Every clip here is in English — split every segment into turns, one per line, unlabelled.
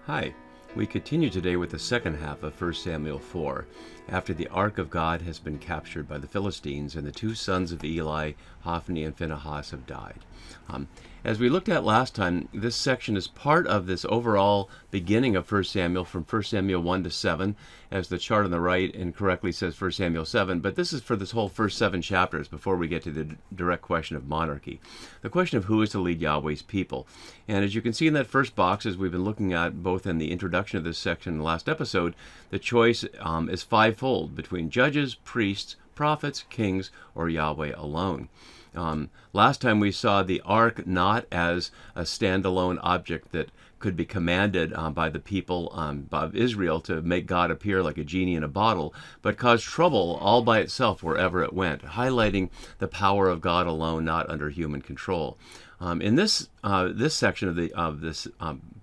Hi. We continue today with the second half of 1 Samuel 4, after the Ark of God has been captured by the Philistines and the two sons of Eli, Hophni and Phinehas, have died. As we looked at last time, this section is part of this overall beginning of 1 Samuel, from 1 Samuel 1 to 7, as the chart on the right incorrectly says 1 Samuel 7, but this is for this whole first 7 chapters before we get to the direct question of monarchy. The question of who is to lead Yahweh's people. And as you can see in that first box, as we've been looking at both in the introduction of this section in the last episode, the choice is fivefold between judges, priests, prophets, kings, or Yahweh alone. Last time we saw the ark not as a standalone object that could be commanded by the people of Israel to make God appear like a genie in a bottle, but caused trouble all by itself wherever it went, highlighting the power of God alone, not under human control. In this section of this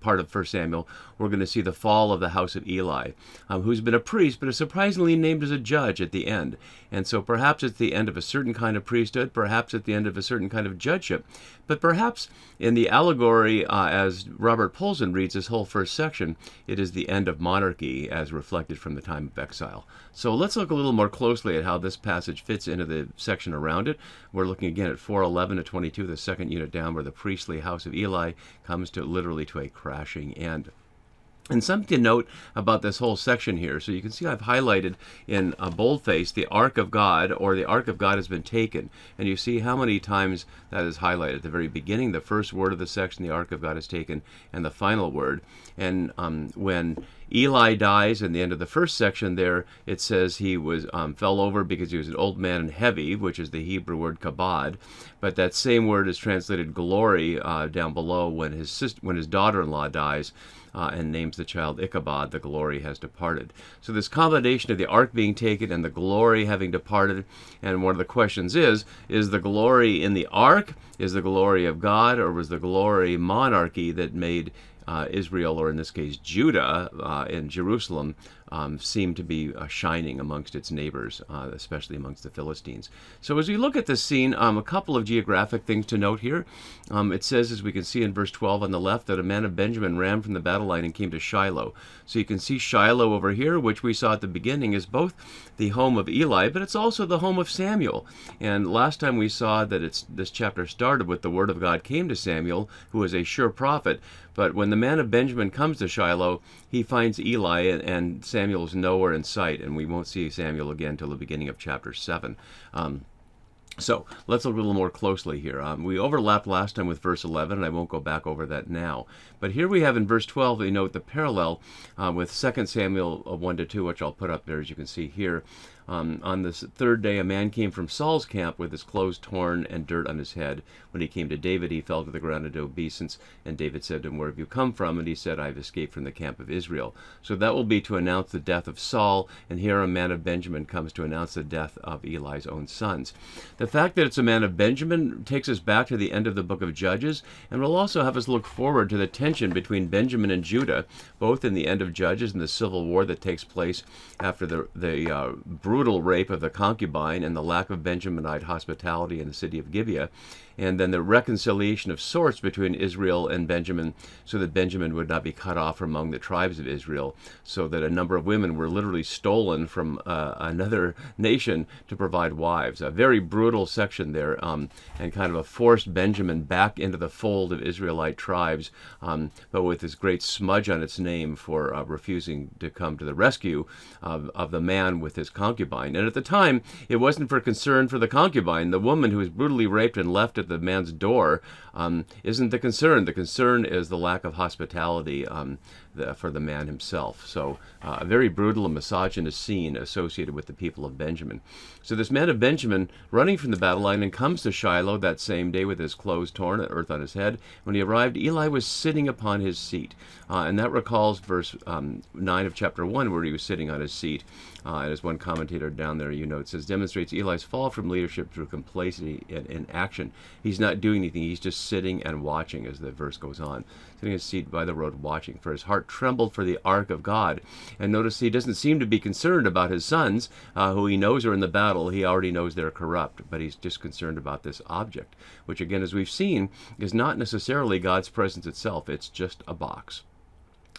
part of 1 Samuel, we're going to see the fall of the house of Eli, who's been a priest, but is surprisingly named as a judge at the end. And so perhaps it's the end of a certain kind of priesthood, perhaps at the end of a certain kind of judgeship, but perhaps in the allegory, as Robert Poulsen reads this whole first section, it is the end of monarchy as reflected from the time of exile. So let's look a little more closely at how this passage fits into the section around it. We're looking again at 4:11 to 22, the second unit down, where the priestly house of Eli comes to literally to a crashing end. And something to note about this whole section here, so you can see I've highlighted in a boldface the Ark of God, or the Ark of God has been taken. And you see how many times that is highlighted. At the very beginning, the first word of the section, the Ark of God is taken, and the final word. And when Eli dies in the end of the first section there, it says he was fell over because he was an old man and heavy, which is the Hebrew word kabod. But that same word is translated glory down below when his daughter-in-law dies. And names the child Ichabod, the glory has departed. So this combination of the ark being taken and the glory having departed, and one of the questions is the glory in the ark, is the glory of God, or was the glory monarchy that made Israel, or in this case Judah, in Jerusalem, seemed to be shining amongst its neighbors, especially amongst the Philistines. So as we look at this scene, a couple of geographic things to note here. It says, as we can see in verse 12 on the left, that a man of Benjamin ran from the battle line and came to Shiloh. So you can see Shiloh over here, which we saw at the beginning, is both the home of Eli, but it's also the home of Samuel. And last time we saw that this chapter started with the word of God came to Samuel, who was a sure prophet. But when the man of Benjamin comes to Shiloh, he finds Eli, and Samuel is nowhere in sight, and we won't see Samuel again until the beginning of chapter 7. So let's look a little more closely here. We overlapped last time with verse 11, and I won't go back over that now. But here we have in verse 12, we note the parallel with 2 Samuel 1 to 2, which I'll put up there as you can see here. On this third day, a man came from Saul's camp with his clothes torn and dirt on his head. When he came to David, he fell to the ground in obeisance, and David said to him, "Where have you come from?" And he said, "I have escaped from the camp of Israel." So that will be to announce the death of Saul, and here a man of Benjamin comes to announce the death of Eli's own sons. The fact that it's a man of Benjamin takes us back to the end of the book of Judges, and will also have us look forward to the tension between Benjamin and Judah, both in the end of Judges and the civil war that takes place after the brutal rape of the concubine and the lack of Benjaminite hospitality in the city of Gibeah, and then the reconciliation of sorts between Israel and Benjamin, so that Benjamin would not be cut off among the tribes of Israel, so that a number of women were literally stolen from another nation to provide wives. A very brutal section there, and kind of a forced Benjamin back into the fold of Israelite tribes, but with this great smudge on its name for refusing to come to the rescue of the man with his concubine. And at the time, it wasn't for concern for the concubine. The woman who was brutally raped and left at the man's door isn't the concern. The concern is the lack of hospitality for the man himself. So a very brutal and misogynist scene associated with the people of Benjamin. So this man of Benjamin running from the battle line and comes to Shiloh that same day with his clothes torn and earth on his head. When he arrived, Eli was sitting upon his seat. And that recalls verse 9 of chapter 1, where he was sitting on his seat. And as one commentator down there, it says, demonstrates Eli's fall from leadership through complacency in action. He's not doing anything. He's just sitting and watching, as the verse goes on. Sitting in his seat by the road watching, for his heart trembled for the ark of God. And notice he doesn't seem to be concerned about his sons, who he knows are in the battle. He already knows they're corrupt, but he's just concerned about this object, which again, as we've seen, is not necessarily God's presence itself. It's just a box.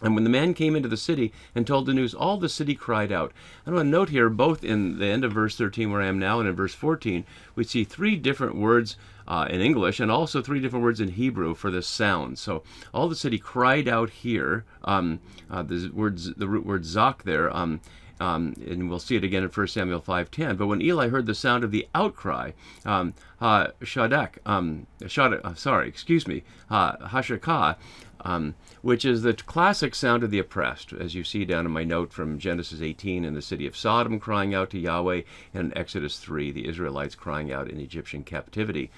And when the man came into the city and told the news, all the city cried out. I want to note here, both in the end of verse 13 where I am now and in verse 14, we see three different words in English and also three different words in Hebrew for this sound. So all the city cried out here. The root word zak there, and we'll see it again in 1 Samuel 5:10. But when Eli heard the sound of the outcry, hashakah, which is the classic sound of the oppressed, as you see down in my note from Genesis 18, in the city of Sodom crying out to Yahweh, and in Exodus 3, the Israelites crying out in Egyptian captivity.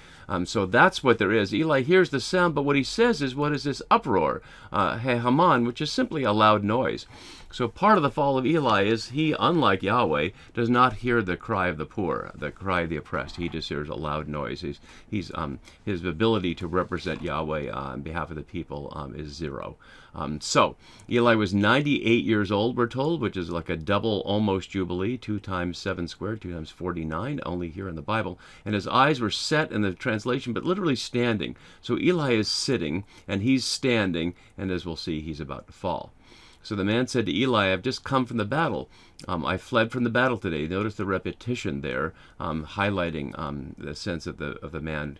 So that's what there is. Eli hears the sound, but what he says is, what is this uproar? Haman, which is simply a loud noise. So part of the fall of Eli is he, unlike Yahweh, does not hear the cry of the poor, the cry of the oppressed. He just hears a loud noise. His ability to represent Yahweh on behalf of the people is zero. So Eli was 98 years old, we're told, which is like a double almost jubilee, 2 times 7 squared, 2 times 49, only here in the Bible. And his eyes were set in the translation, but literally standing. So Eli is sitting, and he's standing, and as we'll see, he's about to fall. So the man said to Eli, I've just come from the battle. I fled from the battle today. Notice the repetition there, highlighting the sense of the man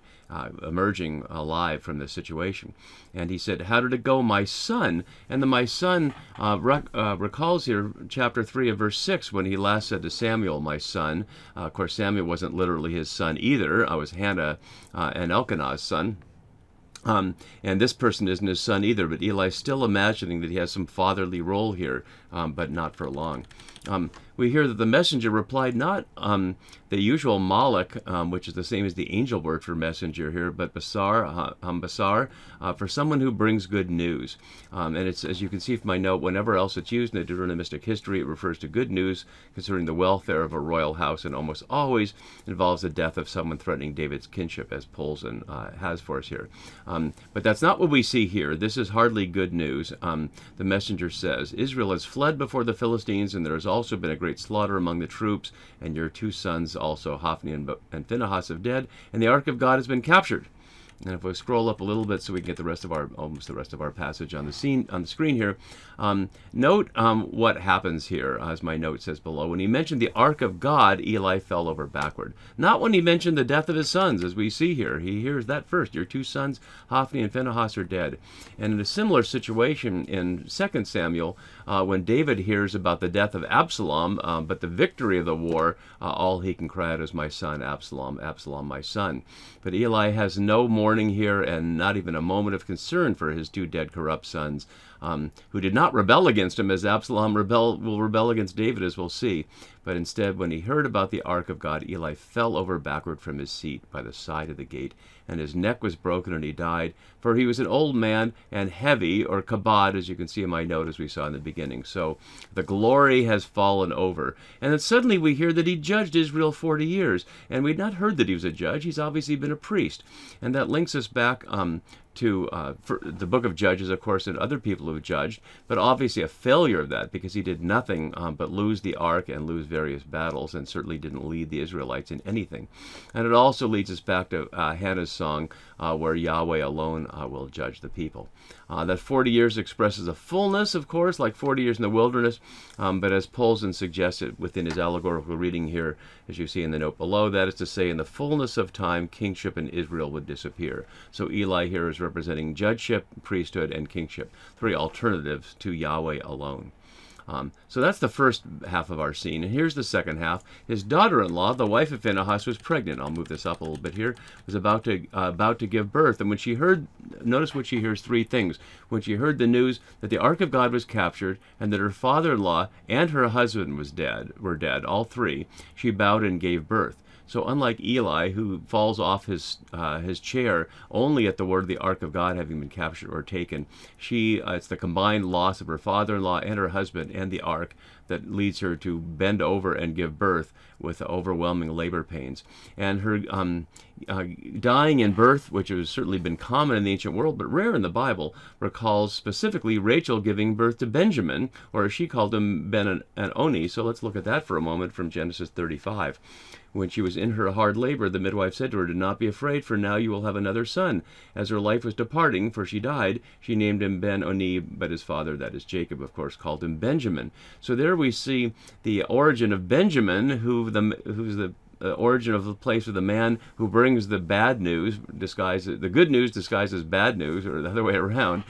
emerging alive from the situation. And he said, how did it go, my son? And my son recalls here chapter 3 of verse 6 when he last said to Samuel, my son. Of course, Samuel wasn't literally his son either. I was Hannah and Elkanah's son. And this person isn't his son either, but Eli's still imagining that he has some fatherly role here, but not for long. We hear that the messenger replied not the usual malak, which is the same as the angel word for messenger here, but basar, for someone who brings good news. And it's, as you can see from my note, whenever else it's used in the Deuteronomistic history, it refers to good news concerning the welfare of a royal house, and almost always involves the death of someone threatening David's kinship, as Polson has for us here. But that's not what we see here. This is hardly good news. The messenger says, Israel has fled before the Philistines, and there has also been a great slaughter among the troops, and your 2 sons also, Hophni and Phinehas, have dead, and the ark of God has been captured. And if we scroll up a little bit so we can get the rest of our, almost the rest of our passage on the screen here, note what happens here, as my note says below. When he mentioned the ark of God, Eli fell over backward. Not when he mentioned the death of his sons, as we see here. He hears that first. Your 2 sons, Hophni and Phinehas, are dead. And in a similar situation in 2 Samuel, when David hears about the death of Absalom, but the victory of the war, all he can cry out is, my son, Absalom, Absalom, my son. But Eli has no mourning here, and not even a moment of concern for his 2 dead corrupt sons, who did not rebel against him, as Absalom will rebel against David, as we'll see. But instead, when he heard about the ark of God, Eli fell over backward from his seat by the side of the gate, and his neck was broken, and he died, for he was an old man and heavy, or kabod, as you can see in my note, as we saw in the beginning. So the glory has fallen over. And then suddenly we hear that he judged Israel 40 years, and we'd not heard that he was a judge. He's obviously been a priest. And that links us back to the book of Judges, of course, and other people who judged, but obviously a failure of that, because he did nothing but lose the ark and lose various battles, and certainly didn't lead the Israelites in anything. And it also leads us back to Hannah's song, where Yahweh alone will judge the people. That 40 years expresses a fullness, of course, like 40 years in the wilderness, but as Polson suggested within his allegorical reading here, as you see in the note below, that is to say, in the fullness of time, kingship in Israel would disappear. So Eli here is representing judgeship, priesthood, and kingship, 3 alternatives to Yahweh alone. So that's the first half of our scene. And here's the second half. His daughter-in-law, the wife of Phinehas, was pregnant. I'll move this up a little bit here. Was about to give birth. And when she heard, notice what she hears, 3 things. When she heard the news that the ark of God was captured, and that her father-in-law and her husband were dead, all 3, she bowed and gave birth. So unlike Eli, who falls off his chair only at the word of the ark of God having been captured or taken, it's the combined loss of her father-in-law and her husband and the ark that leads her to bend over and give birth with overwhelming labor pains. And her dying in birth, which has certainly been common in the ancient world, but rare in the Bible, recalls specifically Rachel giving birth to Benjamin, or as she called him, Ben and Oni. So let's look at that for a moment from Genesis 35. When she was in her hard labor, the midwife said to her, "Do not be afraid, for now you will have another son." As her life was departing, for she died, she named him Ben-Oni, but his father, that is Jacob, of course, called him Benjamin. So there we see the origin of Benjamin, who's the origin of the place of the man who brings the bad news, the good news disguised as bad news, or the other way around,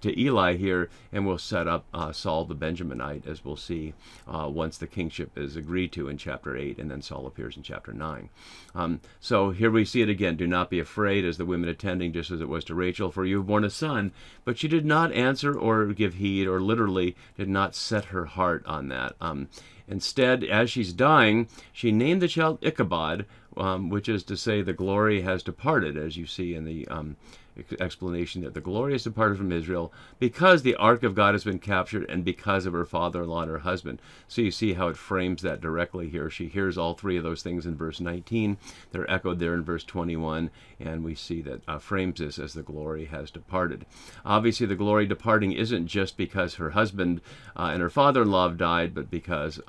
to Eli here, and will set up Saul the Benjaminite, as we'll see once the kingship is agreed to in chapter 8, and then Saul appears in chapter 9. So here we see it again. "Do not be afraid," as the women attending, just as it was to Rachel, "for you have borne a son." But she did not answer or give heed, or literally did not set her heart on that. Instead, as she's dying, she named the child Ichabod, which is to say the glory has departed, as you see in the explanation that the glory has departed from Israel because the ark of God has been captured and because of her father-in-law and her husband. So you see how it frames that directly here. She hears all three of those things in verse 19. They're echoed there in verse 21, and we see that frames this as the glory has departed. Obviously, the glory departing isn't just because her husband and her father-in-law have died, but because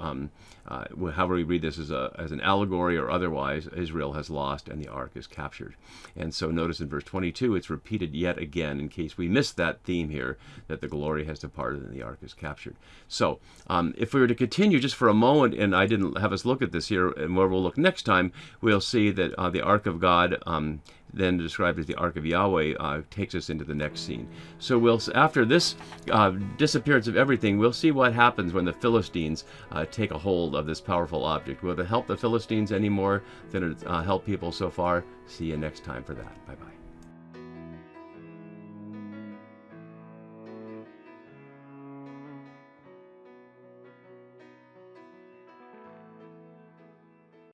however we read this as an allegory or otherwise, Israel has lost and the ark is captured. And so notice in verse 22, it's repeated yet again, in case we missed that theme here, that the glory has departed and the ark is captured. So if we were to continue just for a moment, and I didn't have us look at this here, and where we'll look next time, we'll see that the ark of God, then described as the Ark of Yahweh, takes us into the next scene. So after this disappearance of everything, we'll see what happens when the Philistines take a hold of this powerful object. Will it help the Philistines any more than it helped people so far? See you next time for that. Bye-bye.